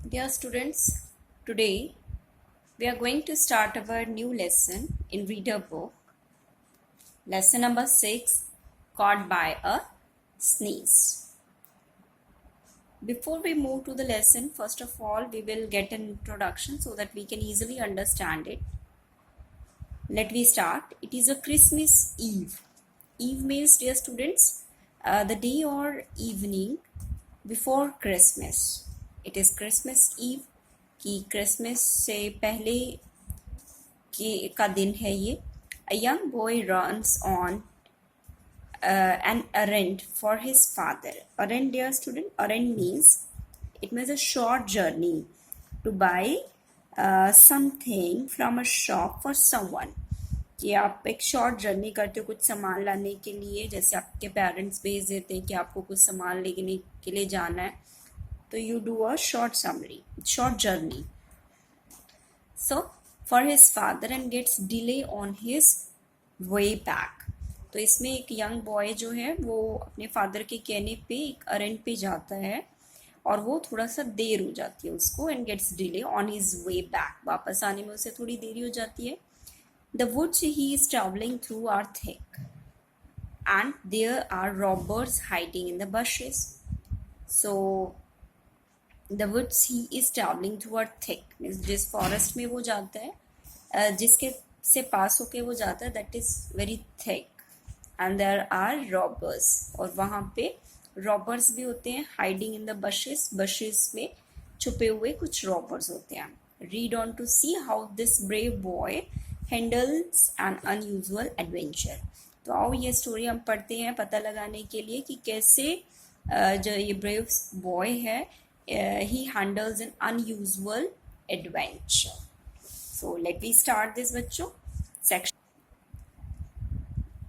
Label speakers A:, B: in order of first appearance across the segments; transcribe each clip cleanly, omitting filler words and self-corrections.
A: Dear students, today we are going to start our new lesson in reader book. Lesson number 6, Caught by a Sneeze. Before we move to the lesson, first of all, we will get an introduction so that we can easily understand it. Let me start. It is a Christmas Eve. Eve means, dear students, the day or evening before Christmas. It is Christmas Eve कि Christmas से पहले का दिन है ये. A young boy runs on an errand for his father. Errand, dear student, errand means it means a short journey to buy something from a shop for someone. कि आप एक शॉर्ट जर्नी करते हो कुछ सामान लाने के लिए, जैसे आपके पेरेंट्स भेज देते हैं कि आपको कुछ सामान लेने के लिए जाना है, तो you do a short journey. So for his father and gets delay on his way back. तो इसमें एक यंग बॉय जो है वो अपने फादर के कहने पे एक अरेंड पे जाता है और वो थोड़ा सा देर हो जाती है उसको and gets delay on his way back. वापस आने में उसे थोड़ी देरी हो जाती है. The woods he is traveling through are thick and there are robbers hiding in the bushes. So the woods he is traveling through are thick, means जिस फॉरेस्ट में वो जाता है, जिसके से पास होके वो जाता है, that is very thick and there are robbers, और वहाँ पे robbers भी होते हैं. hiding in the bushes में छुपे हुए कुछ robbers होते हैं. read on to see how this brave boy handles an unusual adventure. तो आओ ये स्टोरी हम पढ़ते हैं पता लगाने के लिए कि कैसे जो ये ब्रेव बॉय है he handles an unusual adventure. So let me start this बच्चों section.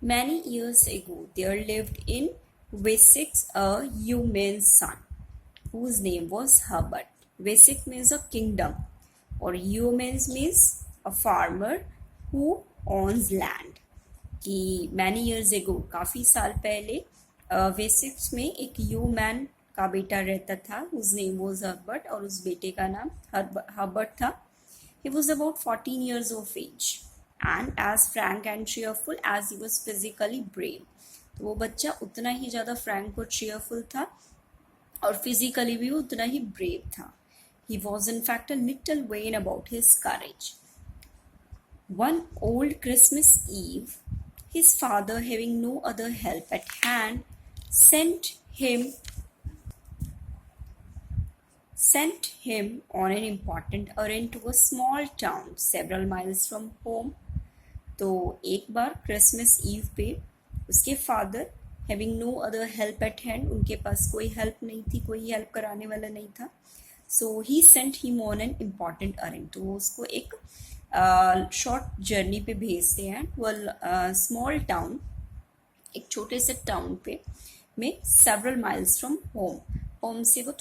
A: Many years ago there lived in Wessex a human son whose name was Herbert. Wessex means a kingdom और humans means a farmer who owns land. कि many years ago काफ़ी साल पहले Wessex में एक human का बेटा रहता था whose name was Herbert और उस बेटे का नाम Herbert था. He was about 14 years of age and as frank and cheerful as he was physically brave. तो वो बच्चा उतना ही ज़्यादा फ्रैंक और cheerful था और फिजिकली भी उतना ही ब्रेव था. He was in fact a little vain about his courage. One old Christmas Eve, his father, having no other help at hand, sent him on an important errand to a small town several miles from home. तो एक बार Christmas eve पे उसके father having no other help at hand, उनके पास कोई help नहीं थी, कोई हेल्प कराने वाला नहीं था. So he sent him on an important errand. तो वो उसको एक शॉर्ट जर्नी पे भेजते हैं टू स्मॉल टाउन, एक छोटे से टाउन पे में सेवरल माइल्स फ्रॉम होम से वो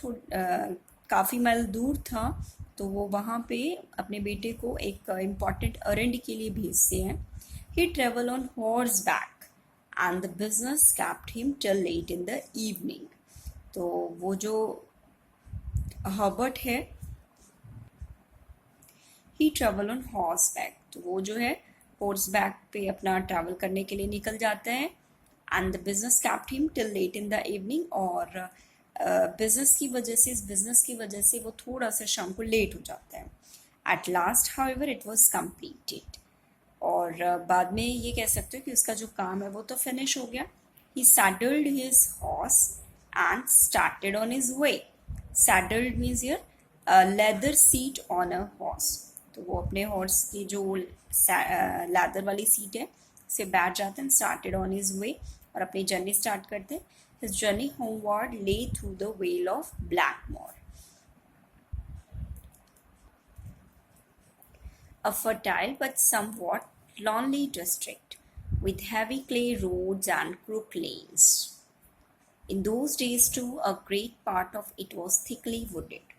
A: काफ़ी माइल दूर था. तो वो वहाँ पे अपने बेटे को एक इम्पॉर्टेंट अरेंड के लिए भेजते हैं. He travel on horse back and the business kept him till late in the evening. तो वो जो हर्बर्ट है he travel on horse back, तो वो जो है हॉर्स बैक पे अपना ट्रैवल करने के लिए निकल जाता है. And the business kept him till late in the evening, और बिजनेस की वजह से वो थोड़ा सा शाम को लेट हो जाता है. At last however it was completed, और बाद में ये कह सकते हो कि उसका जो काम है वो तो फिनिश हो गया. He saddled his horse and started on his way. Saddled means here leather seat on a horse. तो वो अपने हॉर्स की जो लेदर वाली सीट है उसे बैठ जाते हैं. स्टार्टेड ऑन हिज वे, और अपनी जर्नी स्टार्ट करते हैं. His journey homeward lay through the vale of Blackmore, a fertile but somewhat lonely district with heavy clay roads and crooked lanes. In those days too, a great part of it was thickly wooded.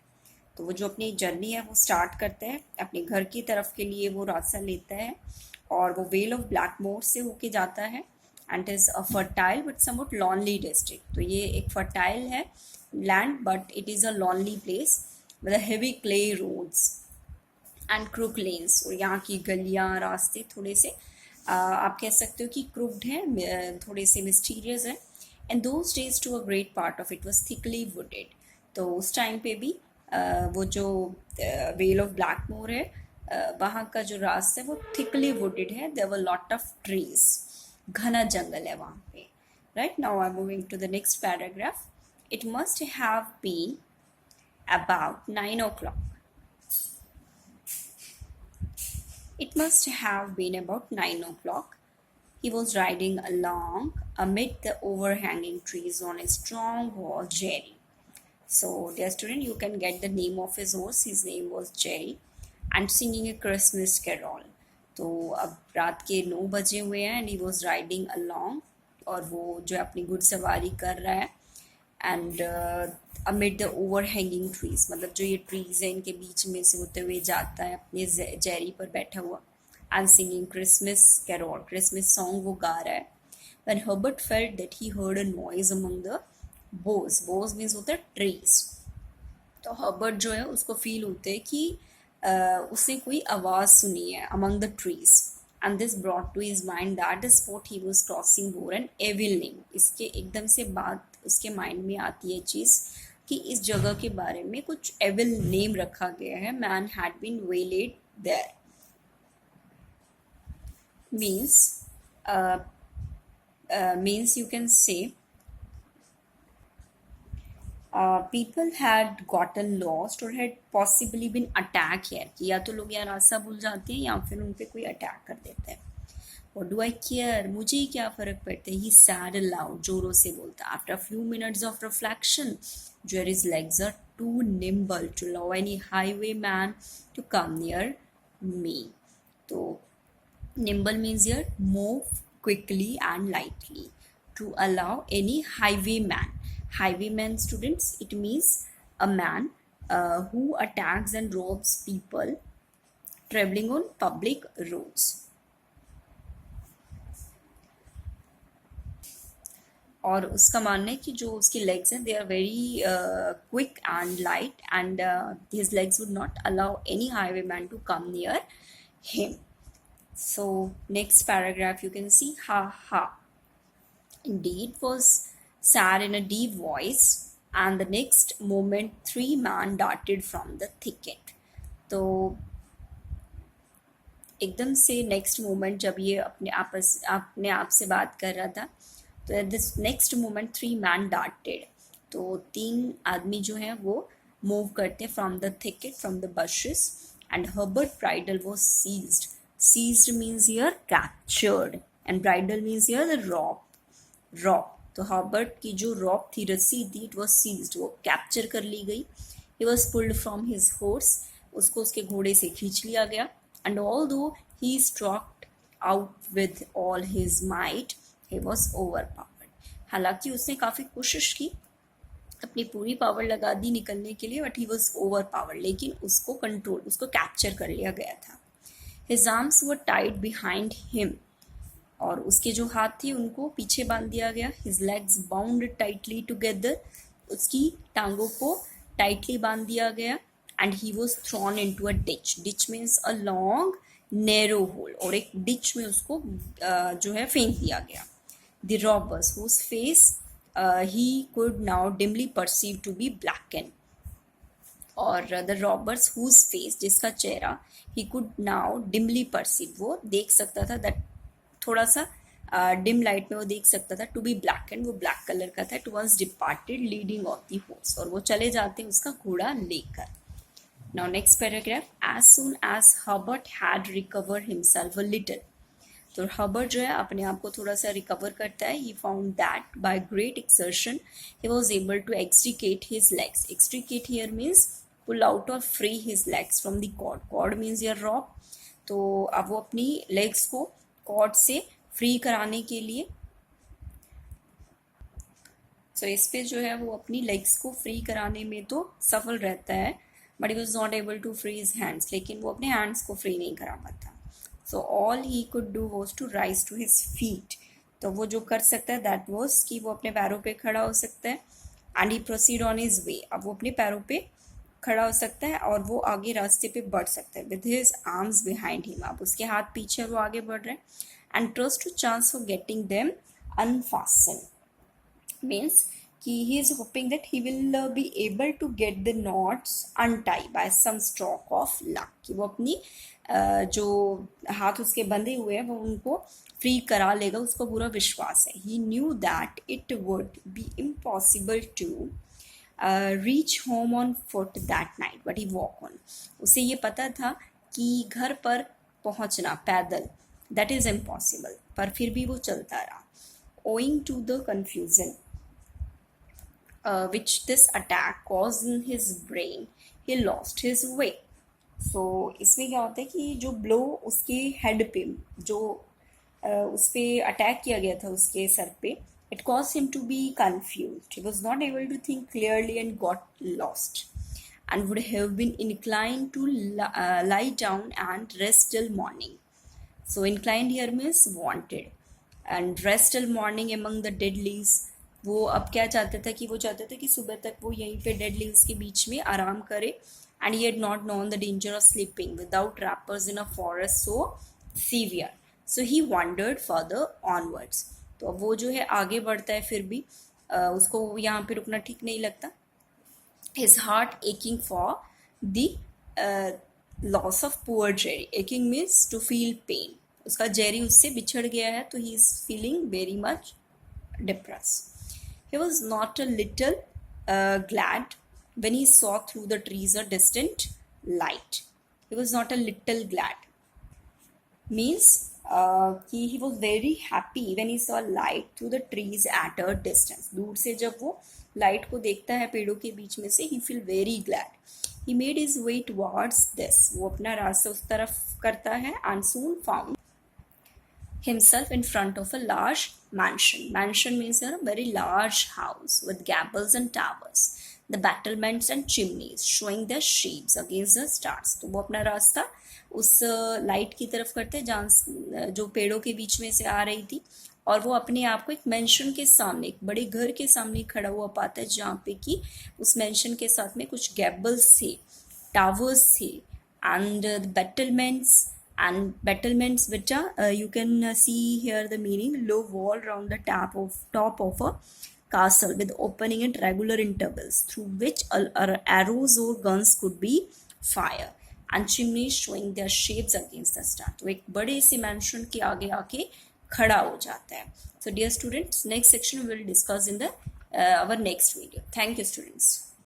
A: तो वो जो अपनी journey है वो start करता है, अपने घर की तरफ के लिए वो रास्ता लेता है और वो वेल ऑफ ब्लैकमोर से होके जाता है. And is a fertile but somewhat lonely district. तो ये एक फर्टाइल है land but it is a lonely place. with the heavy clay roads and crook lanes. और यहाँ की गलियाँ रास्ते थोड़े से आप कह सकते हो कि crooked हैं, थोड़े से mysterious हैं. And those days to a great part of it was thickly wooded. तो उस टाइम पे भी वो जो वेल ऑफ ब्लैकमोर है, वहाँ का जो रास्ता है वो थिकली वुडेड है. There were lot of trees, घना जंगल है वहाँ पे. Right now I am moving to the next paragraph. It must have been about 9 o'clock. It must have been about 9 o'clock. He was riding along amid the overhanging trees on a strong horse, Jerry. So, dear student, you can get the name of his horse. His name was Jerry, and singing a Christmas carol. तो अब रात के 9 बजे हुए हैं, and he was riding along, और वो जो अपनी घुड़सवारी कर रहा है, and amid the overhanging trees, मतलब जो ये trees हैं इनके बीच में से होते हुए जाता है अपने जेरी पर बैठा हुआ, and singing Christmas carol, Christmas song वो गा रहा है. When Herbert felt that he heard a noise among the boughs means होता है trees. तो हर्बर्ट जो है उसको फील होते है कि उसने कोई आवाज़ सुनी है among the trees, and this brought to his mind that the spot he was crossing bore an evil name. इसके एकदम से बात उसके माइंड में आती है चीज़ कि इस जगह के बारे में कुछ एविल नेम रखा गया है. Man had been waylaid there means you can say people had gotten lost or had possibly been attacked here. कि या तो लोग यहाँ रास्ता भूल जाते हैं या फिर उन पे कोई अटैक कर देता है. What do I care? मुझे ही क्या फ़र्क पड़ता है? He said aloud, जोरों से बोलता. After a few minutes of reflection, Jerry's legs are too nimble to allow any highwayman to come near me. तो nimble means here move quickly and lightly. To allow any highwayman. Highwayman, students, it means a man who attacks and robs people traveling on public roads. और उसका मानना है कि जो उसके legs हैं, they are very quick and light, and his legs would not allow any highwayman to come near him. So next paragraph you can see, ha ha. Indeed was said in a deep voice, and the next moment 3 men darted from the thicket. तो एकदम से next moment जब ये अपने आप से बात कर रहा था, तो this next moment 3 men darted. तो 3 आदमी जो हैं वो मूव करते हैं from the thicket, from the bushes, and Herbert bridle was seized. Seized means here captured, and bridle means here the rope. तो हर्बर्ट की जो रॉप थी, रस्सी थी, इट वॉज सीज्ड, वो कैप्चर कर ली गई. He was pulled from his horse, उसको उसके घोड़े से खींच लिया गया. And although he struck out with all his might, he was overpowered. हालांकि उसने काफ़ी कोशिश की, अपनी पूरी पावर लगा दी निकलने के लिए, but he was over powered. लेकिन उसको कैप्चर कर लिया गया था. His arms were tied behind him, और उसके जो हाथ थे उनको पीछे बांध दिया गया. His legs bound tightly together, उसकी टांगों को टाइटली बांध दिया गया. And he was thrown into a ditch. Ditch means a long narrow hole, और एक डिच में उसको जो है फेंक दिया गया. The robbers whose face he could now dimly perceive to be blacken, और द रॉबर्स हुज फेस, जिसका चेहरा he could now dimly perceive, वो देख सकता था, दैट थोड़ा सा डिम लाइट में वो देख सकता था, टू बी ब्लैक एंड, वो ब्लैक कलर का था. Two was departed leading off the horse, और वो चले जाते हैं उसका घोड़ा लेकर. Now next paragraph. As soon as Herbert had recover himself a little. तो हर्बर्ट जो है अपने आप को थोड़ा सा रिकवर करता है. He found that by great exertion he was able to extricate his legs. Extricate here means pull out और free his legs from the cord. Cord means your rope. तो अब वो अपनी लेग्स को कॉर्ड से free कराने के लिए, सो इस पे जो है वो अपनी लेग्स को फ्री कराने में तो सफल रहता है, but he was not able to free his hands. लेकिन वो अपने हैंड्स को फ्री नहीं करा पाता. So all he could do was to rise to his feet. तो वो जो कर सकता है दैट वॉज कि वो अपने पैरों पे खड़ा हो सकता है. And he proceed on his वे. अब वो अपने पैरों पे खड़ा हो सकता है और वो आगे रास्ते पे बढ़ सकता है with his arms behind him. अब उसके हाथ पीछे वो आगे बढ़ रहे हैं। And trust to chance for getting them unfasten means he is hoping that he will be able to get the knots untied by some stroke of luck कि वो अपनी जो हाथ उसके बंधे हुए हैं वो उनको फ्री करा लेगा, उसको पूरा विश्वास है। he knew that it would be impossible to reach home on foot that night but he walked on। उसे ये पता था कि घर पर पहुंचना पैदल that is impossible, पर फिर भी वो चलता रहा। owing to the confusion which this attack caused in his brain, he lost his way। so इसमें क्या होता है कि जो ब्लो उसके हेड पे जो उस पर अटैक किया गया था उसके सर पे, it caused him to be confused, he was not able to think clearly and got lost and would have been inclined to lie down and rest till morning। so inclined here means wanted and rest till morning among the dead leaves। वो अब क्या चाहता था कि वो चाहता था कि सुबह तक वो यहीं पे डेड लीव्स के बीच में आराम करे। And he had not known the danger of sleeping without rappers in a forest so severe, so he wandered further onwards. तो अब वो जो है आगे बढ़ता है, फिर भी उसको यहाँ पे रुकना ठीक नहीं लगता। his heart aching for the loss of poor Jerry। aching means to feel pain। उसका जेरी उससे बिछड़ गया है तो he is feeling very much depressed। he was not a little glad when he saw through the trees a distant light। he was not a little glad means he was very happy when he saw light through the trees at a distance। दूर से जब वो light को देखता है पेड़ों के बीच में से, he feel very glad। he made his way towards this। वो अपना रास्ता उस तरफ करता है and soon found himself in front of a large mansion। mansion means a very large house with gables and towers, the battlements and chimneys showing their shapes against the stars। तो वो अपना रास्ता उस लाइट की तरफ करते जहाँ जो पेड़ों के बीच में से आ रही थी, और वो अपने आप को एक मेंशन के सामने, एक बड़े घर के सामने खड़ा हुआ पाता है जहाँ पे कि उस मेंशन के साथ में कुछ गैबल्स थे, टावर्स थे and बैटलमेंट्स। and battlements which are you can see here the meaning low wall round the top of a castle with opening at regular intervals through which arrows or guns could be fired and chimneys showing their shapes against the star। तो एक बड़े से mansion के आगे आके खड़ा हो जाता है। so dear students, next section we will discuss in the our next video। thank you students।